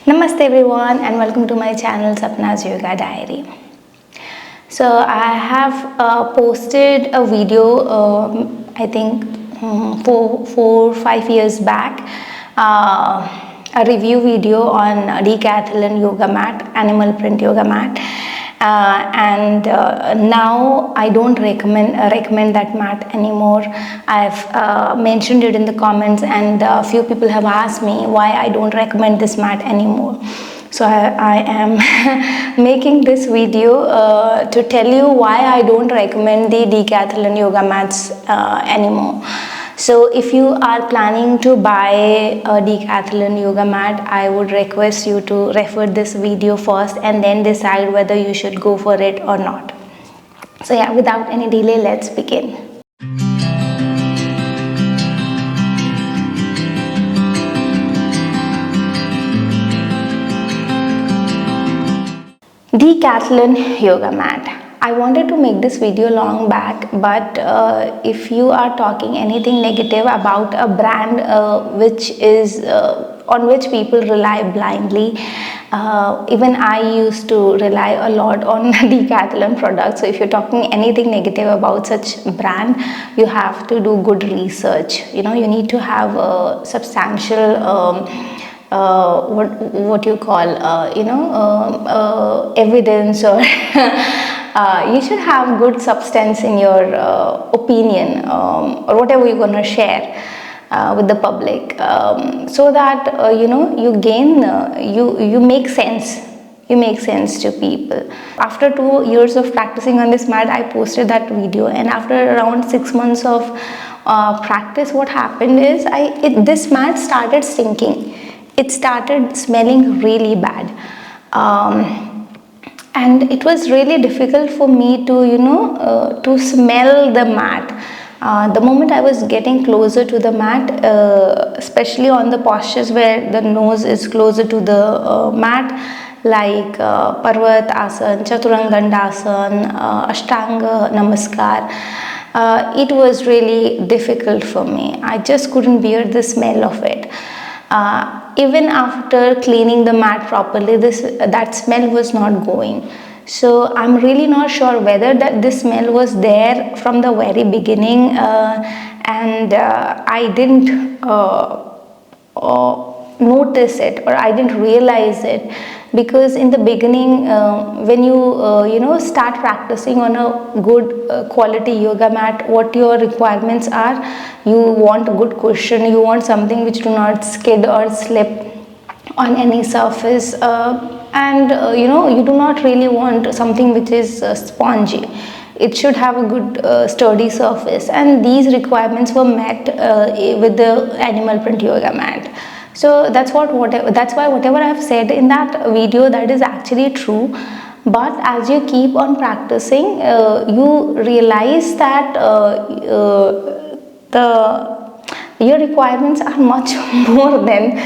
Namaste everyone and welcome to my channel Sapna's Yoga Diary. So I have posted a video I think 4-5 years back, a review video on Decathlon yoga mat, animal print yoga mat. Now I don't recommend that mat anymore. I've mentioned it in the comments, and a few people have asked me why I don't recommend this mat anymore. So I am making this video to tell you why I don't recommend the Decathlon yoga mats anymore. So if you are planning to buy a Decathlon yoga mat, I would request you to refer this video first and then decide whether you should go for it or not. So yeah, without any delay, let's begin. Decathlon yoga mat. I wanted to make this video long back, but if you are talking anything negative about a brand which is on which people rely blindly, even I used to rely a lot on Decathlon products. So if you're talking anything negative about such brand, you have to do good research. You need to have a substantial what you call evidence, or you should have good substance in your opinion, or whatever you're going to share with the public, so that you gain you make sense to people. After 2 years of practicing on this mat, I posted that video, and after around 6 months of practice, what happened is this mat started stinking. It started smelling really bad, and it was really difficult for me to to smell the mat. The moment I was getting closer to the mat, especially on the postures where the nose is closer to the mat, like Parvat Asan, Chaturangandasana, Ashtanga Namaskar, it was really difficult for me. I just couldn't bear the smell of it. Even after cleaning the mat properly, that smell was not going. So I'm really not sure whether this smell was there from the very beginning, and I didn't notice it, or I didn't realize it, because in the beginning, when you start practicing on a good quality yoga mat, what your requirements are, you want a good cushion, you want something which do not skid or slip on any surface, and you do not really want something which is spongy. It should have a good sturdy surface, and these requirements were met with the animal print yoga mat. So that's why whatever I have said in that video, that is actually true. But as you keep on practicing, you realize that your requirements are much more than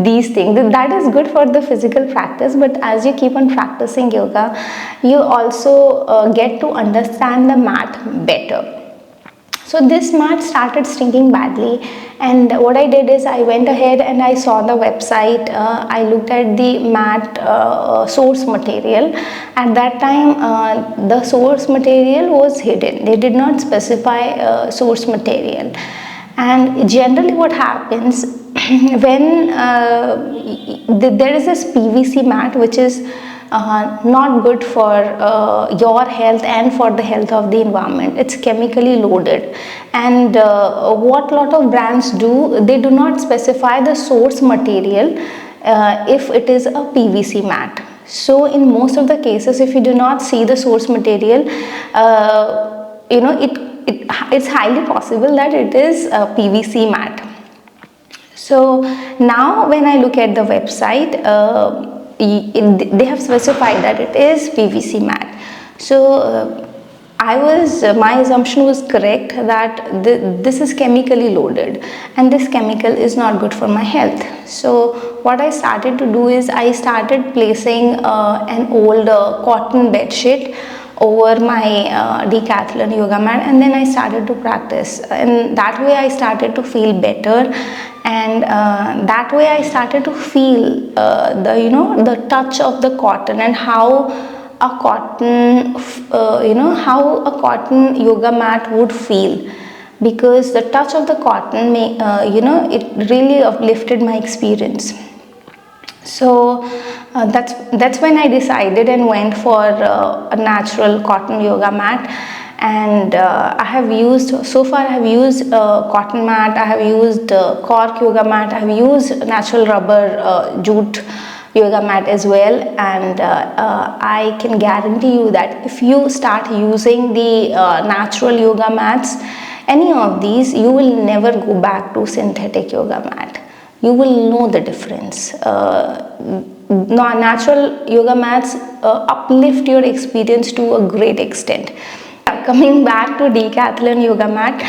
these things. That is good for the physical practice, but as you keep on practicing yoga, you also get to understand the mat better. So this mat started stinking badly, and what I did is I went ahead and I saw the website. I looked at the mat source material. At that time, the source material was hidden. They did not specify source material. And generally what happens when there is this PVC mat which is not good for your health and for the health of the environment. It's chemically loaded, and what lot of brands do, they do not specify the source material if it is a PVC mat. So in most of the cases, if you do not see the source material, it's highly possible that it is a PVC mat. So now when I look at the website, they have specified that it is PVC mat. So my assumption was correct, that this is chemically loaded, and this chemical is not good for my health. So what I started to do is I started placing an old cotton bed sheet over my Decathlon yoga mat, and then I started to practice, and that way I started to feel better, and that way I started to feel the touch of the cotton, and how a cotton how a cotton yoga mat would feel, because the touch of the cotton it really uplifted my experience. So that's when I decided and went for a natural cotton yoga mat. And I have used cotton mat, I have used cork yoga mat, I have used natural rubber jute yoga mat as well. And I can guarantee you that if you start using the natural yoga mats, any of these, you will never go back to synthetic yoga mat. You will know the difference. Natural yoga mats uplift your experience to a great extent. Coming back to Decathlon yoga mat,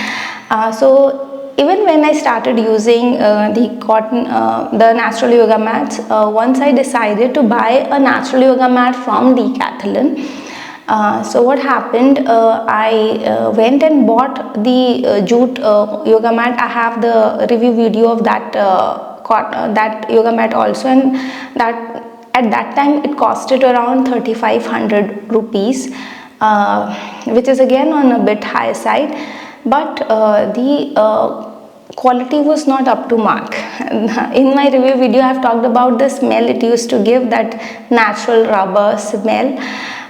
so even when I started using the natural yoga mats, once I decided to buy a natural yoga mat from Decathlon, so what happened, I went and bought the jute yoga mat. I have the review video of that that yoga mat also, and that at that time it costed around 3,500 rupees, which is again on a bit high side, but the quality was not up to mark. In my review video I have talked about the smell it used to give, that natural rubber smell.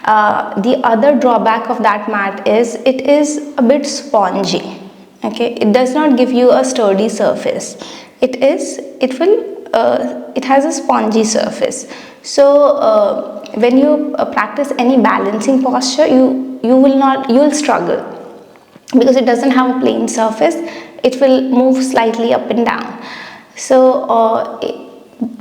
The other drawback of that mat is it is a bit spongy. Okay, it does not give you a sturdy surface. It has a spongy surface. So when you practice any balancing posture, you will struggle, because it doesn't have a plain surface. It will move slightly up and down. So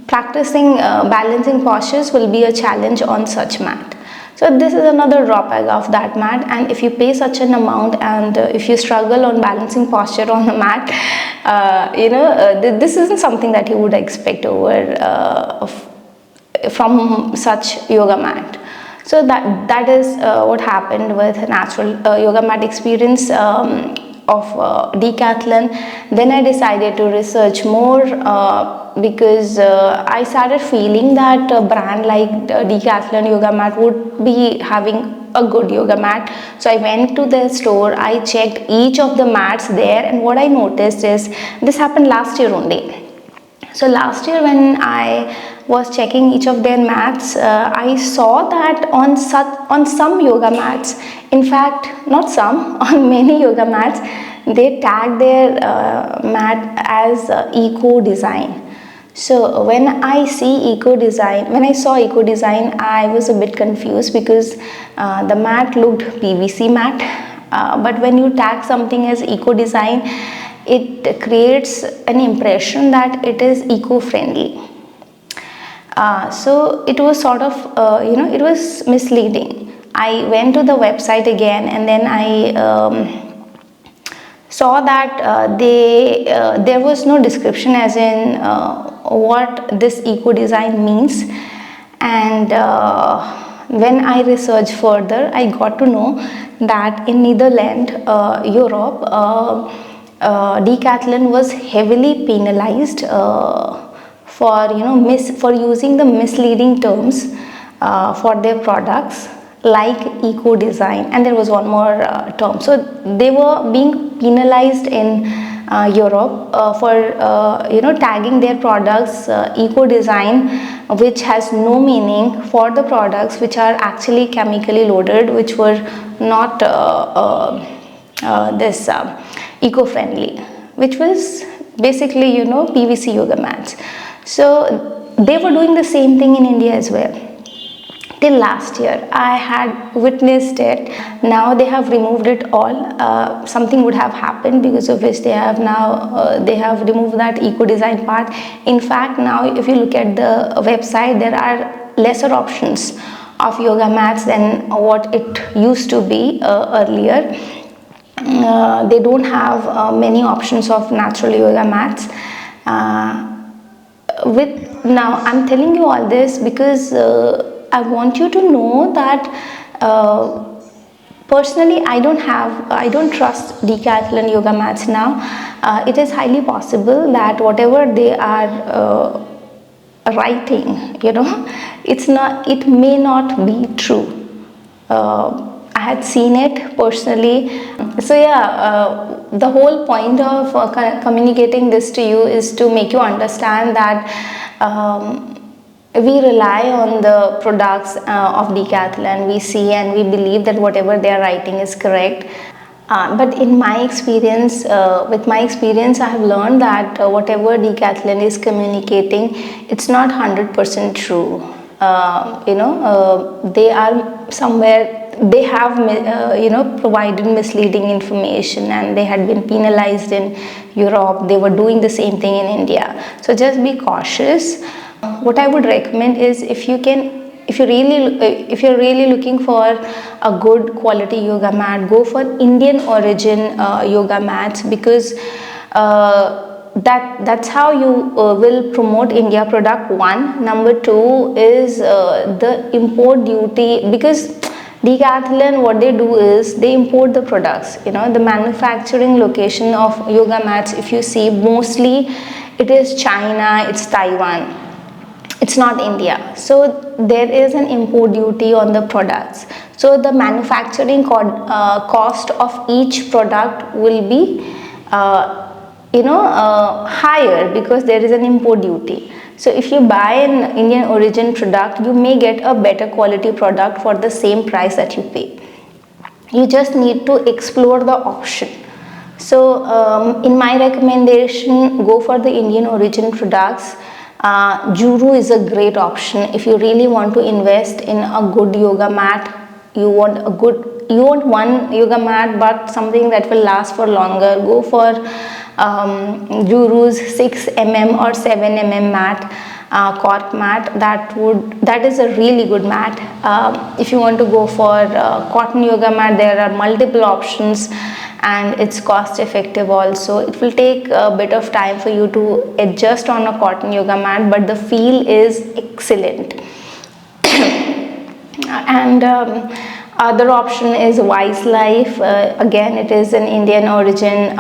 practicing balancing postures will be a challenge on such mat. So this is another drawback of that mat, and if you pay such an amount and if you struggle on balancing posture on a mat, this isn't something that you would expect from such yoga mat. So that is what happened with natural yoga mat experience of Decathlon. Then I decided to research more, because I started feeling that a brand like Decathlon yoga mat would be having a good yoga mat. So I went to the store, I checked each of the mats there, and what I noticed is, this happened last year only. So last year when I was checking each of their mats, I saw that on some yoga mats, in fact not some, on many yoga mats, they tag their mat as eco design. So when I saw eco design, I was a bit confused, because the mat looked PVC mat, but when you tag something as eco design, it creates an impression that it is eco-friendly. So it was sort of, it was misleading. I went to the website again, and then I saw that there was no description as in what this eco design means. And when I researched further, I got to know that in Netherlands, Europe, Decathlon was heavily penalized for using the misleading terms for their products, like eco design, and there was one more term. So they were being penalized in Europe for tagging their products eco design, which has no meaning for the products which are actually chemically loaded, which were not eco-friendly, which was basically PVC yoga mats. So they were doing the same thing in India as well. Till last year I had witnessed it. Now they have removed it all. Something would have happened, because of which they have removed that eco design part. In fact, now if you look at the website, there are lesser options of yoga mats than what it used to be earlier. They don't have many options of natural yoga mats. Now I'm telling you all this because I want you to know that Personally, I don't trust Decathlon yoga mats now. It is highly possible that whatever they are writing, it may not be true. I had seen it personally. So yeah, the whole point of communicating this to you is to make you understand that we rely on the products of Decathlon. We see and we believe that whatever they are writing is correct. But in my experience, I have learned that whatever Decathlon is communicating, it's not 100% true. They are somewhere, they have provided misleading information, and they had been penalized in Europe. They were doing the same thing in India. So just be cautious. What I would recommend is, if you're really looking for a good quality yoga mat, go for Indian origin yoga mats, because that's how you will promote India product. One. Number two is the import duty, because Decathlon, what they do is they import the products. The manufacturing location of yoga mats, if you see, mostly it is China, it's Taiwan. It's not India. So there is an import duty on the products. So the manufacturing cost of each product will be higher, because there is an import duty. So if you buy an Indian origin product, you may get a better quality product for the same price that you pay. You just need to explore the option. So in my recommendation, go for the Indian origin products. Juru is a great option if you really want to invest in a good yoga mat. You want one yoga mat, but something that will last for longer. Go for Juru's 6mm or 7mm mat, cork mat. That is a really good mat. If you want to go for cotton yoga mat, there are multiple options, and it's cost effective also. It will take a bit of time for you to adjust on a cotton yoga mat, but the feel is excellent. And other option is Wise Life. Again, it is an Indian origin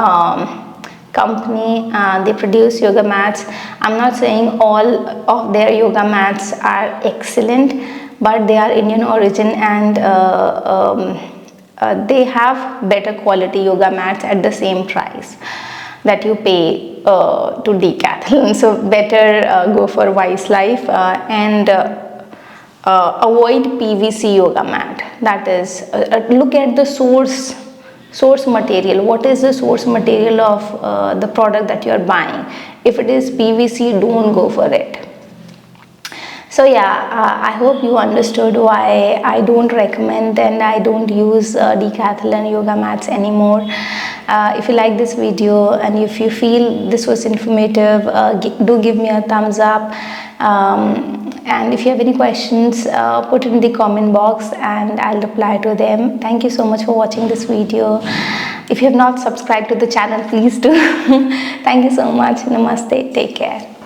company. They produce yoga mats. I'm not saying all of their yoga mats are excellent, but they are Indian origin, and they have better quality yoga mats at the same price that you pay to Decathlon. So better go for Wise Life, and avoid PVC yoga mat. That is, look at the source material. What is the source material of the product that you are buying? If it is PVC, don't go for it. So yeah, I hope you understood why I don't recommend and I don't use Decathlon yoga mats anymore. If you like this video and if you feel this was informative, do give me a thumbs up. And if you have any questions, put it in the comment box and I'll reply to them. Thank you so much for watching this video. If you have not subscribed to the channel, please do. Thank you so much. Namaste. Take care.